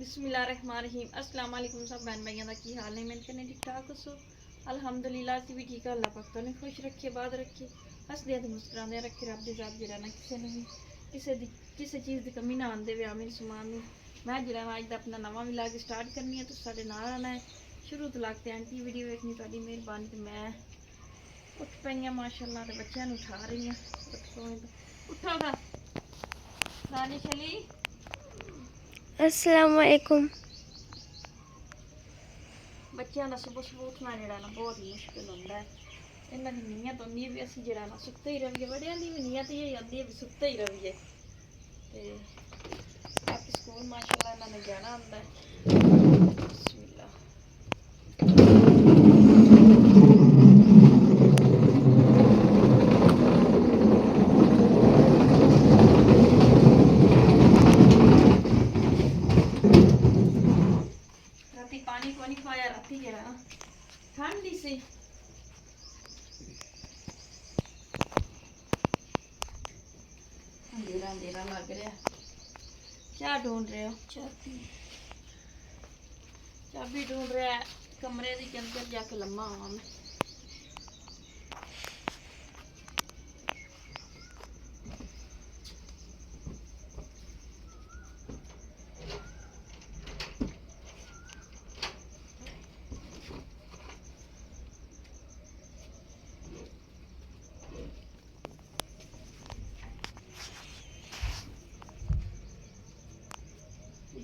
बिस्मिल्लाहिर्रहमानिर्रहीम अस्सलाम वालेकुम सब बहन भाइयों का की हाल है। मैं कहने ठीक ठाक हो अल्हम्दुलिल्लाह असी भी ठीक है। अल्लाह पाक तो खुश रखे बाद रखे हसदे ते मुस्कुरांदे रखे। रब दी जात जरा ना किसी ने भी किसी चीज़ की कमी ना आंदे वे आमीन सुमान। मैं जरा अज का अपना नवा व्लॉग स्टार्ट करनी है तो साढ़े नाल आना है। शुरू तो लाग ते आंटी वीडियो देखनी तुहाडी मेहरबानी। तो मैं उठ पई हाँ माशाअल्लाह ते बच्चों उठा रही हूँ। उठो गा दानिश अली अस्सलाम वालेकुम। बच्चों का सुबह सुबह उठना जरा ना बहुत मुश्किल होता है। इन्हों की नीयत होंगी है भी असी जरा ना सुते ही रहिए। बड़िया की भी नीयत यही आती है भी सुते ही रहिए। बाकी स्कूल माशाअल्लाह इन्होंने जाना होंगे। बिस्मिल्लाह राती पानी को नहीं पाया। राती जरा ना ठंड ही सी। अंधेरा अंधेरा लग रहा। क्या ढूंढ रहे हो? चाबी ढूंढ रहा है। कमरे के अंदर जाके लम्मा हुआ मैं।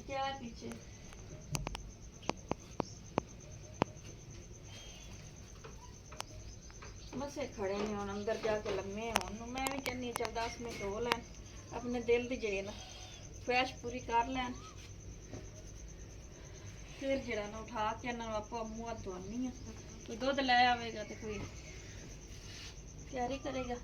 क्या है पीछे? मसे खड़े ने हम अंदर जाके लम्मे हों। मैं भी कहनी चल 10 मिनट हो लैन अपने दिल की जी ना ख्वाहिश पूरी कर लैन। फिर जरा ना उठा के ना आप मुँह हाथ धोनी है। कोई दुध लै आवेगा तो कोई तैयारी करेगा।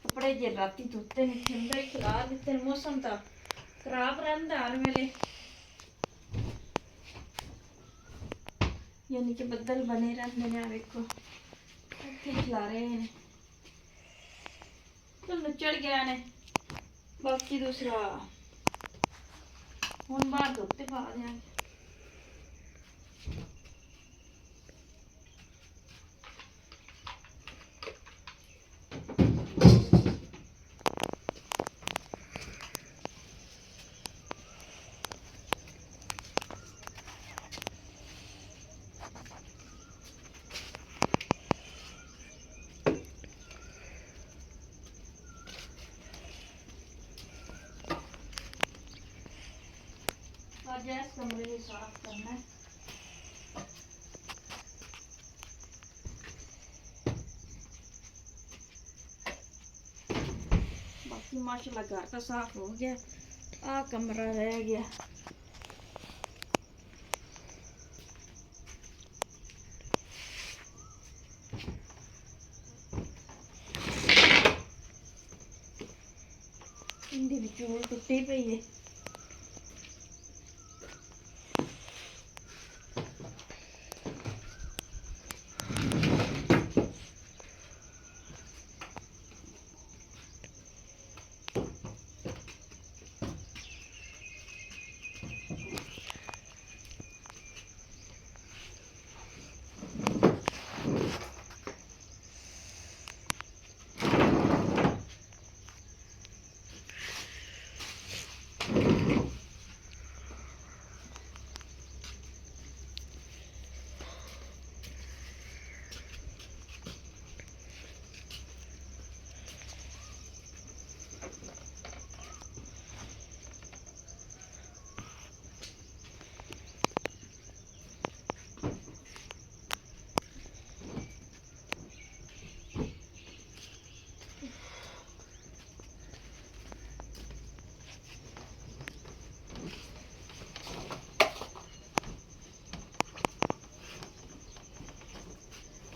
कपड़े जे राती धोते ने ठंडा ही खिला दिते। मौसम तो खराब रहता हर वेले यानी कि बदल बने रहते हैं। वेखो इतने खिलारे ने तो नचड़ गया ने। बाकी दूसरा हुण बाहर धोते पा देंगे। आज इस कमरे को साफ करना है। बाकी माशाल्लाह घर तो साफ हो गया। आ कमरा रह गया। इनकी भी चूल टुटी पई है।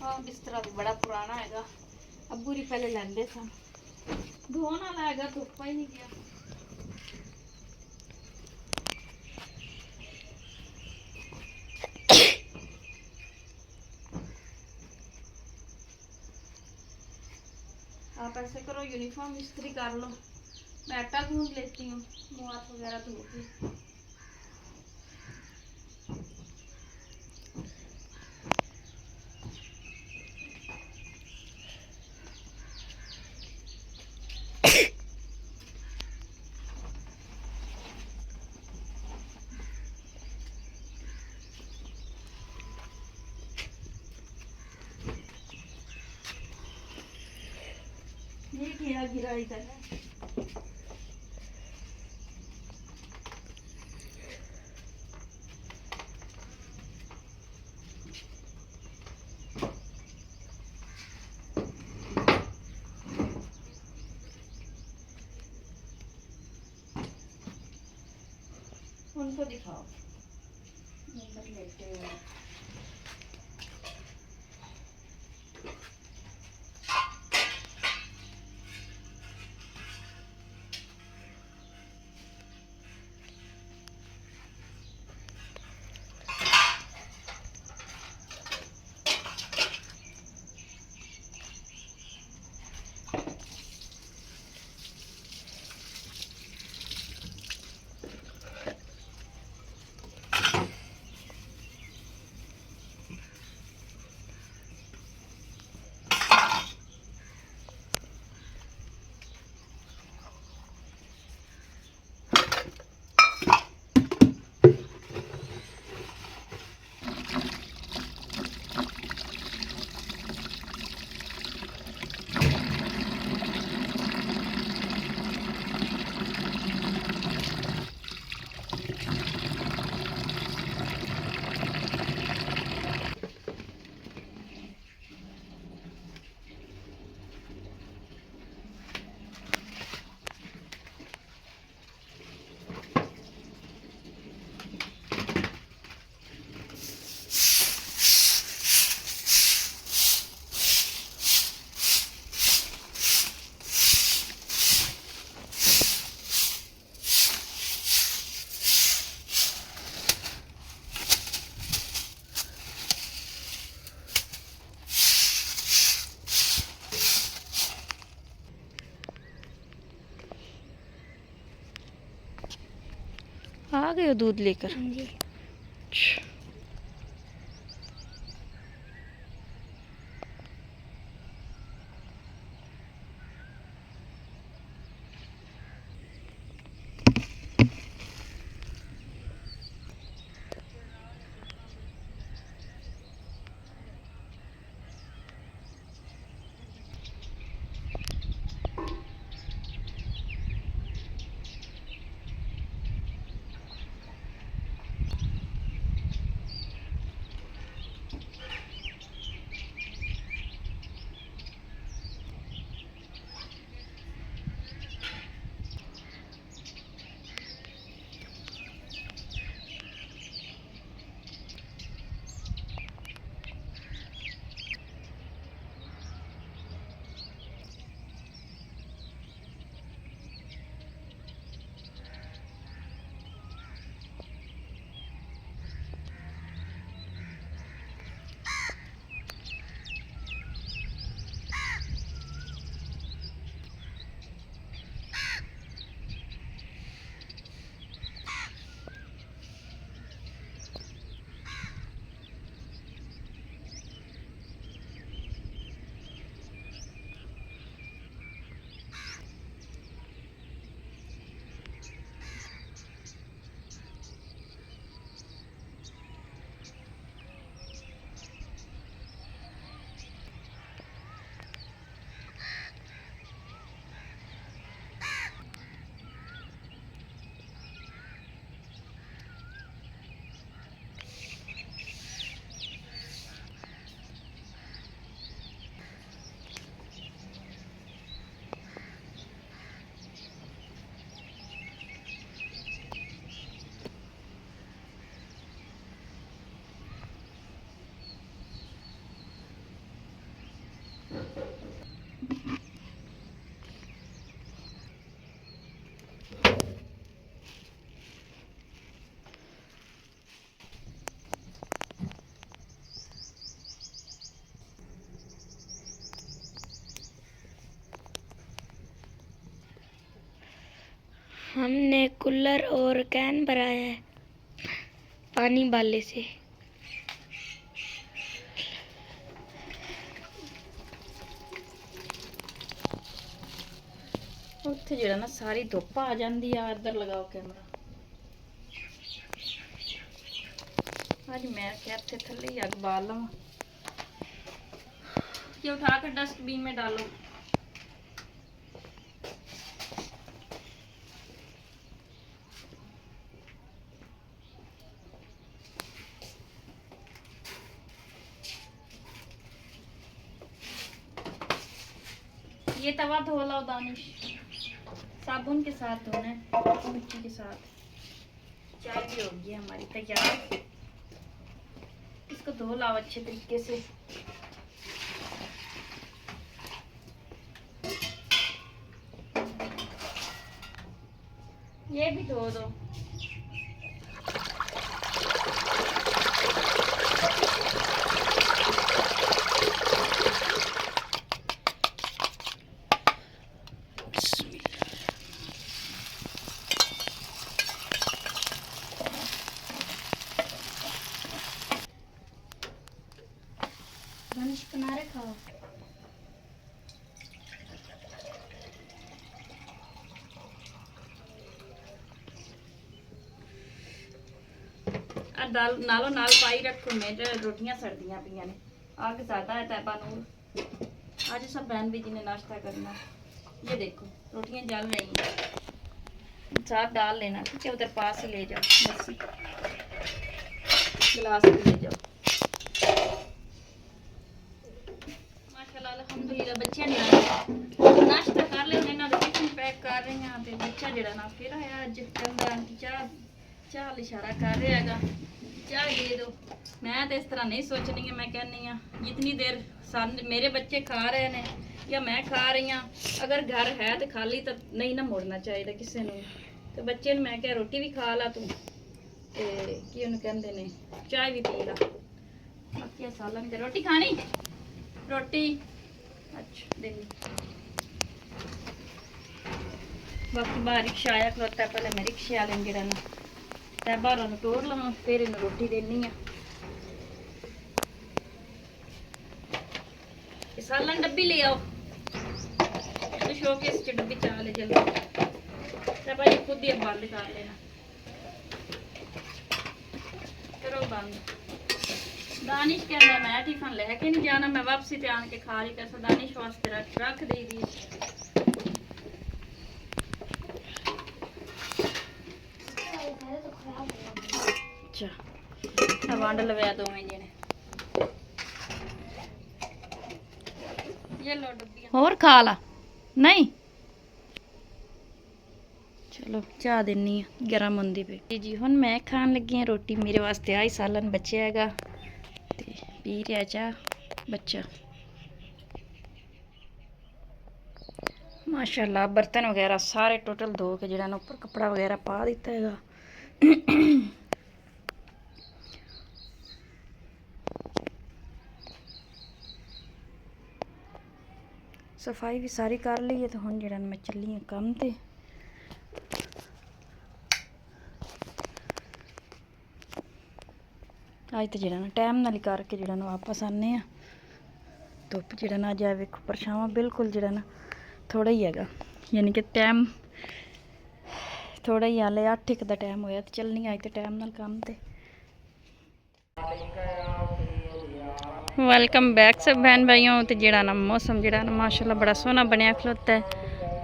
हाँ बिस्तरा भी बड़ा पुराना हैगा। अब्बू री पहले लेंदे सन। ਧੋਣ ਵਾਲਾ ਹੈਗਾ, ਧੁੱਪਾ ਹੀ ਨਹੀਂ ਗਿਆ। आप ऐसे करो, यूनिफॉर्म इस्त्री कर लो, मैं आटा गूंद लेती हूँ, मुँह हाथ वगैरह धो के। ये क्या गिरा इधर है? उनको दिखाओ, नंबर लेते हुए। आ गए हो दूध लेकर? जी। हमने कूलर और कैन भराया है पानी वाले से। ਉੱਥੇ ਜਿਹੜਾ ਨਾ ਸਾਰੀ ਧੁੱਪ ਆ ਜਾਂਦੀ ਆ। ਇੱਧਰ ਲਗਾਓ ਕੈਮਰਾ। ਅੱਜ ਮੈਂ ਕਿਹਾ ਇੱਥੇ ਥੱਲੇ ਹੀ ਅੱਗ ਬਾਲ ਲਵਾਂ। ये उठाकर डस्टबिन में डालो। ये तवा धो लो दानिश, साबुन के साथ धोना है, मिट्टी के साथ। चाय भी होगी हमारी तैयार। इसको धो लाओ अच्छे तरीके से। ये भी धो दो। धनुष किनारे खाओ। दाल नालों नाल पाई रखो। मेरे रोटियां सड़दियां पियां ने। आग ज्यादा है तैबा नूर। आज सब बहन भी जी ने नाश्ता करना। ये देखो रोटियां जल रही हैं। साथ डाल लेना, ठीक है। उधर पास ही ले जाओ, बस गिलास भी ले जाओ। माशाल्लाह अल्हम्दुलिल्लाह बच्चे ने नाश्ता कर लेने, इन्हां दे टिफिन पैक कर रही हां। ते बच्चा जेड़ा ना फिर आया अज कहंदा आंटी चाह इशारा कर रहा हैगा, चाह दे दो। मैं तो इस तरह नहीं सोचनी है। मैं कहनी हाँ जितनी देर मेरे बच्चे खा रहे हैं या मैं खा रही हाँ, अगर घर है तो खाली तो नहीं ना मुड़ना चाहिए किसी ने। तो बच्चे मैं क्या रोटी भी खा ला तू, ते की उन्हें कहते ने चाय भी पी ला। बाकी सालन ते रोटी खानी, रोटी अच्छा देनी। बाकी बाहर रिक्शा आया खलोता, पहले मैं रिक्शे वाले ने जरा ना तैबा टोर लवां, फिर इन्हें रोटी देनी है। सालन डब्बी ले आओ, तो शोकेस च डब्बी चा ले जल्दी। तैबा ये खुद ही बंद कर लेना, करो बंद। दानिश कहना मैं टिफन लैके नहीं जाना, मैं वापसी ते आन के खा रही। कैसा दानिश वास्ते रख दी दी। अच्छा वंड लवया दोवें जने। ये लो डब्बियां और खा ला। नहीं चलो चाह देनी है, गर्म होंदी पे जी। हुण मैं खान लगी हाँ रोटी। मेरे वास्ते आई सालन बच्चे हैगा ते पी रहा चाह बच्चा। माशाल्लाह बर्तन वगैरह सारे टोटल धो के जरा ऊपर कपड़ा वगैरह पा दिता हैगा। सफाई भी सारी कर ली है। तो हुण जरा मैं चली हाँ काम ते। अज तो जरा टाइम नाल करके जरा वापस आने। धुप जरा ना जाए, वेखो परछावां बिल्कुल जरा ना थोड़ा ही हैगा, यानी कि टाइम थोड़ा ही हाले 8 का टाइम होया। तो चलनी अज तो टाइम नाल काम ते। वेलकम बैक सब बहन भाइयों। तो जरा ना मौसम जरा ना माशाल्लाह बड़ा सोहना बनया खलोता है।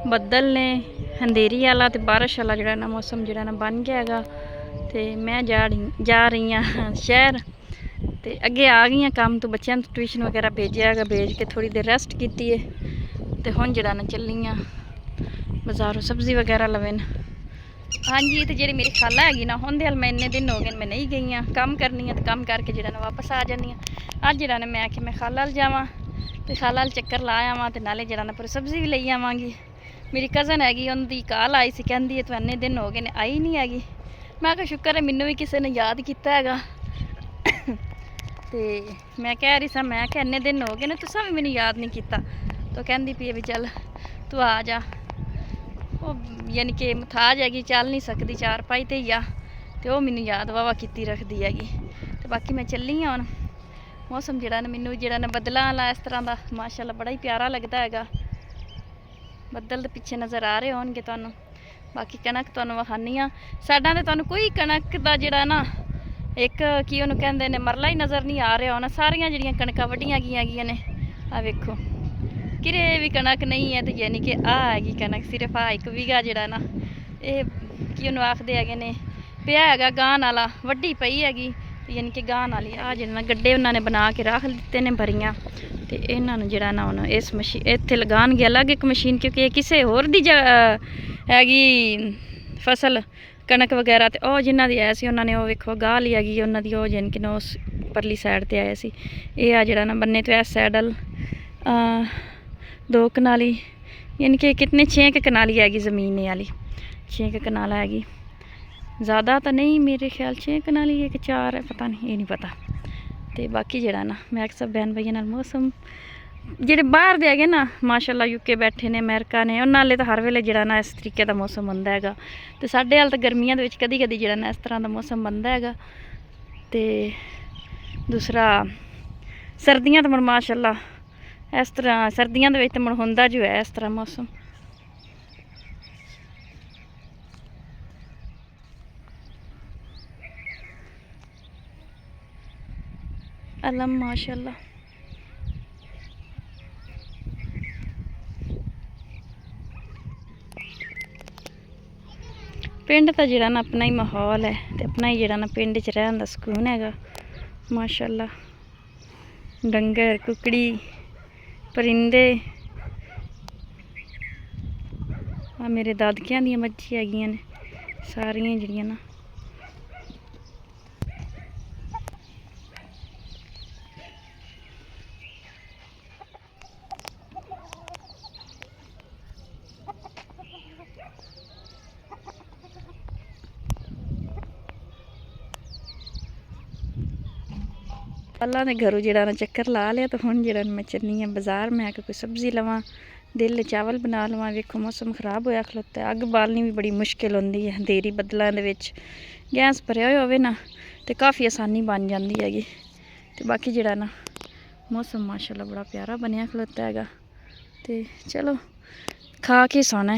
बदल ने अंधेरी वाला तो बारिश वाला जरा ना मौसम जरा ना बन गया हैगा। तो मैं जा रही हाँ शहर। तो अगे आ गई हाँ काम तो। बच्चों को ट्यूशन वगैरह भेजा है, भेज के थोड़ी देर रेस्ट की है। तो हुण जरा ना चली हाँ बाजारों सब्जी वगैरह लवेन। हाँ जी तो जी मेरी खाला हैगी ना, उनके हल मैं इन्ने दिन हो गए मैं नहीं गई हाँ। काम करनी है तो काम करके जरा ना वापस आ जानी हाँ। अज जरा ना मैं आखिया मैं खाला हल जावां तो खाला हल चक्कर ला आवां। तो नाले जरा ना पूरी सब्जी भी ले आवांगी। मेरी कज़न हैगी, उनकी कॉल आई सी, कहंदी है तू इन्ने दिन हो गए ने आई नहीं हैगी। मैं कहा शुक्र है मैनू भी किसी ने याद किया हैगा। तो मैं कह रही सा मैं क्या इन्ने दिन हो गए ने तुसां भी मैनू याद नहीं किया। तो कहंदी पई भी चल तू आ जा। वो ਯਾਨੀ ਕਿ ਮੁਥਾਜ ਹੈਗੀ, ਚੱਲ ਨਹੀਂ ਸਕਦੀ, ਚਾਰ ਪਾਈ ਤੇ ਹੀ ਆ, ਤੇ ਉਹ ਮੈਨੂੰ ਯਾਦ ਵਾਵਾ ਕੀਤੀ ਰੱਖਦੀ ਹੈਗੀ। ਤੇ ਬਾਕੀ ਮੈਂ ਚੱਲੀ ਹਾਂ ਹੁਣ। ਮੌਸਮ ਜਿਹੜਾ ਨਾ ਮੈਨੂੰ ਜਿਹੜਾ ਨਾ ਬੱਦਲਾਂ ਵਾਲਾ ਇਸ ਤਰ੍ਹਾਂ ਦਾ ਮਾਸ਼ਾਅੱਲਾ ਬੜਾ ਹੀ ਪਿਆਰਾ ਲੱਗਦਾ ਹੈਗਾ। ਬੱਦਲ ਦੇ ਪਿੱਛੇ ਨਜ਼ਰ ਆ ਰਹੇ ਹੋਣਗੇ ਤੁਹਾਨੂੰ। ਬਾਕੀ ਕਣਕ ਤੁਹਾਨੂੰ ਵਿਖਾਨੀ ਆ। ਸਾਡਾ ਤੇ ਤੁਹਾਨੂੰ ਕੋਈ ਕਣਕ ਦਾ ਜਿਹੜਾ ਨਾ ਇੱਕ ਕੀ ਉਹਨੂੰ ਕਹਿੰਦੇ ਨੇ ਮਰਲਾ ਹੀ ਨਜ਼ਰ ਨਹੀਂ ਆ ਰਿਹਾ ਹੋਣਾ। ਸਾਰੀਆਂ ਜਿਹੜੀਆਂ ਕਣਕਾਂ ਵੱਡੀਆਂ ਗਈਆਂ ਨੇ, ਆ ਵੇਖੋ ਕਿਰੇ ਵੀ ਕਣਕ ਨਹੀਂ ਹੈ। ਤੇ ਯਾਨੀ ਕਿ ਆ ਹੈਗੀ ਕਣਕ, ਸਿਰਫ ਆ 1 ਵੀਘਾ ਜਿਹੜਾ ਨਾ ਇਹ ਕੀ ਉਹਨੂੰ ਆਖਦੇ ਹੈਗੇ ਨੇ ਪਿਆ ਹੈਗਾ ਗਾਹਣ ਵਾਲਾ, ਵੱਡੀ ਪਈ ਹੈਗੀ ਯਾਨੀ ਕਿ ਗਾਹਣ ਵਾਲੀ। ਆ ਜਿਹੜੇ ਨਾ ਗੱਡੇ ਉਹਨਾਂ ਨੇ ਬਣਾ ਕੇ ਰੱਖ ਦਿੱਤੇ ਨੇ ਭਰੀਆਂ, ਤੇ ਇਹਨਾਂ ਨੂੰ ਜਿਹੜਾ ਨਾ ਹੁਣ ਇਸ ਮਸ਼ੀਨ ਇੱਥੇ ਲਗਾਉਣਗੇ ਅਲੱਗ ਇੱਕ ਮਸ਼ੀਨ, ਕਿਉਂਕਿ ਇਹ ਕਿਸੇ ਹੋਰ ਦੀ ਹੈਗੀ ਫਸਲ ਕਣਕ ਵਗੈਰਾ। ਤੇ ਉਹ ਜਿਨ੍ਹਾਂ ਦੀ ਆਇਆ ਸੀ ਉਹਨਾਂ ਨੇ ਉਹ ਵੇਖੋ ਗਾਹ ਲਈ ਹੈਗੀ ਉਹਨਾਂ ਦੀ, ਉਹ ਯਾਨੀ ਕਿ ਉਸ ਪਰਲੀ ਸਾਈਡ ਤੇ ਆਇਆ ਸੀ। ਇਹ ਆ ਜਿਹੜਾ ਨਾ ਬੰਨੇ ਤੋਂ ਇਸ ਸਾਈਡ 2 ਕਨਾਲੀ ਯਾਨੀ ਕਿ ਕਿਤਨੇ 6 ਕਨਾਲੀ ਹੈਗੀ ਜ਼ਮੀਨ ਇਹ ਵਾਲੀ, 6 ਕਨਾਲ ਹੈਗੀ, ज़्यादा ਤਾਂ ਨਹੀਂ ਮੇਰੇ ਖਿਆਲ 6 ਕਨਾਲੀ ਹੈ ਕਿ 4 ਹੈ, ਪਤਾ ਨਹੀਂ, ਇਹ ਨਹੀਂ ਪਤਾ। ਤੇ ਬਾਕੀ ਜਿਹੜਾ ਨਾ ਮੈਂ ਸਭ ਬਹਿਨ ਭਾਈਆਂ ਨਾਲ ਮੌਸਮ ਜਿਹੜੇ ਬਾਹਰ ਦੇ ਹੈਗੇ ਨਾ ਮਾਸ਼ਾਅੱਲਾ UK ਬੈਠੇ ਨੇ, ਅਮਰੀਕਾ ਨੇ, ਉਹਨਾਂ ਨਾਲੇ ਤਾਂ ਹਰ ਵੇਲੇ ਜਿਹੜਾ ਨਾ ਇਸ ਤਰੀਕੇ ਦਾ ਮੌਸਮ ਹੁੰਦਾ ਹੈਗਾ। ਤੇ ਸਾਡੇ ਹਾਲ ਤਾਂ ਗਰਮੀਆਂ ਦੇ ਵਿੱਚ ਕਦੀ ਕਦੀ ਜਿਹੜਾ ਨਾ ਇਸ ਤਰ੍ਹਾਂ ਦਾ ਮੌਸਮ ਬਣਦਾ ਹੈਗਾ। ਤੇ ਦੂਸਰਾ ਸਰਦੀਆਂ ਤਾਂ ਮਾਸ਼ਾਅੱਲਾ ਇਸ ਤਰ੍ਹਾਂ ਸਰਦੀਆਂ ਦੇ ਵਿੱਚ ਤਾਂ ਹੁੰਦਾ ਜੋ ਹੈ ਇਸ ਤਰ੍ਹਾਂ ਮੌਸਮ। ਅਲਮ ਮਾਸ਼ਾਅੱਲਾ ਪਿੰਡ ਤਾਂ ਜਿਹੜਾ ਨਾ ਆਪਣਾ ਹੀ ਮਾਹੌਲ ਹੈ, ਤੇ ਆਪਣਾ ਹੀ ਜਿਹੜਾ ਨਾ ਪਿੰਡ 'ਚ ਰਹਿਣ ਦਾ ਸਕੂਨ ਹੈਗਾ ਮਾਸ਼ਾਅੱਲਾ। ਡੰਗਰ, ਕੁਕੜੀ, ਪਰਿੰਦੇ, ਆ ਮੇਰੇ ਦਾਦਕਿਆਂ ਦੀਆਂ ਮੱਝੀ ਹੈਗੀਆਂ ਨੇ ਸਾਰੀਆਂ ਜਿਹੜੀਆਂ ਨਾ। ਅੱਲਾ ने घरों जरा ना चक्कर ला लिया, तो हुण जरा मैं चलनी है बाजार। मैं कोई सब्जी लवां, दिल चावल बना लवां। वेखो मौसम खराब होया खलोता, अग बालनी भी बड़ी मुश्किल होंदी है अंधेरी बदलों दे विच। गैस भरिया होया होवे ना तो काफ़ी आसानी बन जाती हैगी। तो बाकी जरा ना मौसम माशाअल्लाह बड़ा प्यारा बनया खलोता हैगा। तो चलो खा के सोना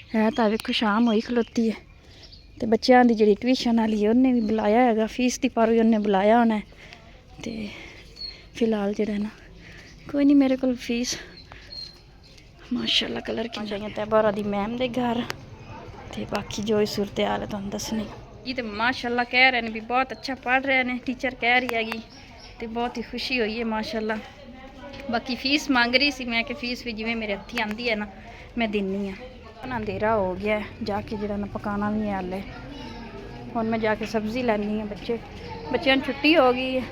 है तो वेखो शाम होई खलोती है। तो बच्चों की जी ट्यूशन वाली है उन्हें भी बुलाया है, फीस की पर भी उन्हें बुलाया होना है। तो फिलहाल जरा ना कोई नहीं, मेरे को फीस माशाअल्लाह कलर की चाहिए तैबारा दी मैम दे घर। तो बाकी जो सूरत हाल है तुहानूं दसनी जी। तो माशाअल्लाह कह रहे हैं भी बहुत अच्छा पढ़ रहे हैं, टीचर कह रही हैगी, तो बहुत ही खुशी हुई है माशाअल्लाह। बाकी फीस मांग रही सी, मैं कि फीस भी जिवें मेरे हत्थी आंदी है ना मैं दिन्नी हाँ। अंधेरा हो गया है, जाके जरा ना पकाना भी है हाले। हुण मैं जाके सब्जी लैनी है। बच्चों की छुट्टी हो गई है,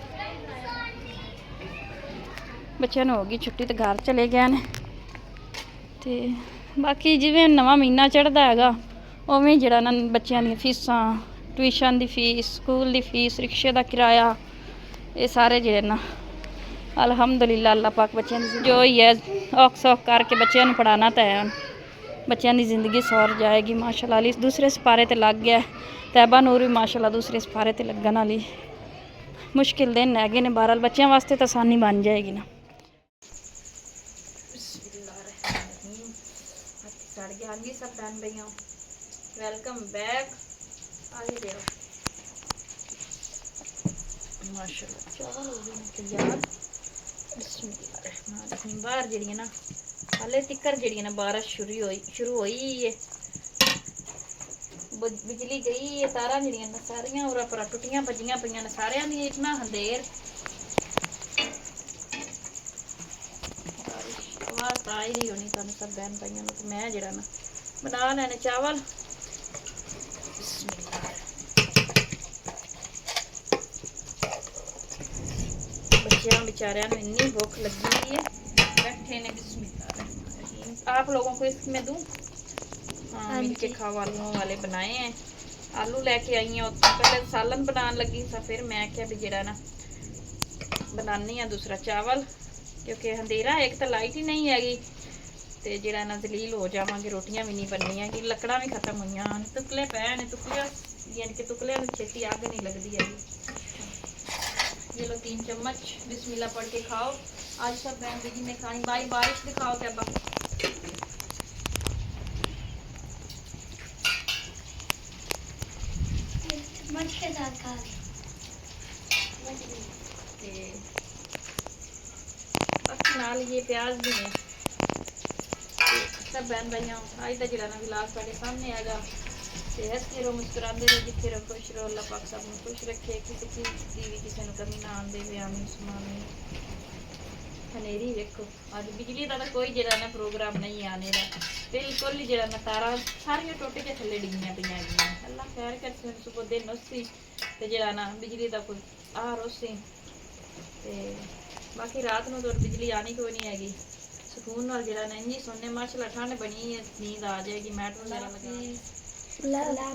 बच्चों हो गई छुट्टी तो घर चले गए ने। तो बाकी जिवें नवा महीना चढ़ता है उवें जरा ना बच्चों दी फीसां, ट्यूशन की फीस, स्कूल की फीस, रिक्शे का किराया, ये सारे जो ना अलहमदुलिल्लाह अल्लाह पाक बच्चों जो ही है औख सौख करके बच्चों पढ़ाना तो है। बच्चों की जिंदगी सौर जाएगी माशाअल्लाह। अली दूसरे सपारे ते लग गया, तैबा नूर भी माशाअल्लाह दूसरे सपारे ते लगन वाली। मुश्किल दिन है ने, बहरहाल बच्चों वास्ते तो आसानी बन जाएगी ना। सब बहन भैया वेलकम बैक। आगे देखो माशाअल्लाह चावल हो गए तैयार। बिस्मिल्लाह बाहर जड़ी ना हाले तिकर जड़ी ना बारिश शुरू हुई है। बिजली गई है, तारा जड़ियां ना सारियां उरा पर टुटियां भजियां पईयां ने सारियां दी। इतना अंधेर आवाज तो आ ही रही होनी तुहानूं सब बहन भाइयों को। मैं जरा ना बना लैने चावल। बच्चों बेचारियां नूं इन्नी भुख लगी हुई है, बैठे ने। बिस्मिल्लाह। आप लोगों को इसमें दूं? हाँ मिल के खाओ। आलूओं वाले बनाए हैं, आलू लेके आई हैं। पहले सालन बनाने लगी था, फिर मैं क्या भी जरा ना बनानी है दूसरा चावल, क्योंकि अंधेरा एक तो लाइट ही नहीं हैगी। ਤੇ ਜਿਹੜਾ ਨਾ ਜ਼ਲੀਲ ਹੋ ਜਾਵਾਂਗੇ, ਰੋਟੀਆਂ ਵੀ ਨਹੀਂ ਬਣਨੀਆਂ ਕਿ ਲੱਕੜਾਂ ਵੀ ਖਤਮ ਹੋਈਆਂ ਹਨ, ਤੁਕਲੇ ਪਏ ਨੇ, ਤੁਕਲੇ ਯਾਨੀ ਕਿ ਤੁਕਲਿਆਂ ਨੂੰ ਛੇਤੀ ਅੱਗ नहीं लगती है। ये लो 3 चम्मच, बिस्मिल्लाह पढ़ के खाओ। आज सब बहन दीदी ने खानी। भाई बारिश दिखाओ क्या बा मच के साथ खा ते बस नाल ये प्याज भी ने। सब बहन भाइयों आज का जरा ना विलास साढ़े सामने आएगा। ते हंसते रहो, मुस्कुराते रहो, जिथे रहो खुश रहो। अल्लाह पाक सब ਨੂੰ खुश रखे, किसी चीज़ की भी किसी ਨੂੰ कमी ना आन देवे। आमीन सुमामीन। हनेरी देखो अज बिजली का तो कोई जरा ना प्रोग्राम नहीं आने का, बिल्कुल ही जरा ना तारा सारिया टुट के थले डिगियां पईयां गईयां। अल्लाह खैर कर, सुबह दिन उसी ते जरा ना बिजली का कोई आ रोसी ते बाकी रात ਨੂੰ तो बिजली आनी कोई नहीं हैगी। सुकून नाल जरा ना इंजी सोने, माशाल्लाह ठंड बनी है, नींद आ जाएगी। मैट वगैरह लगा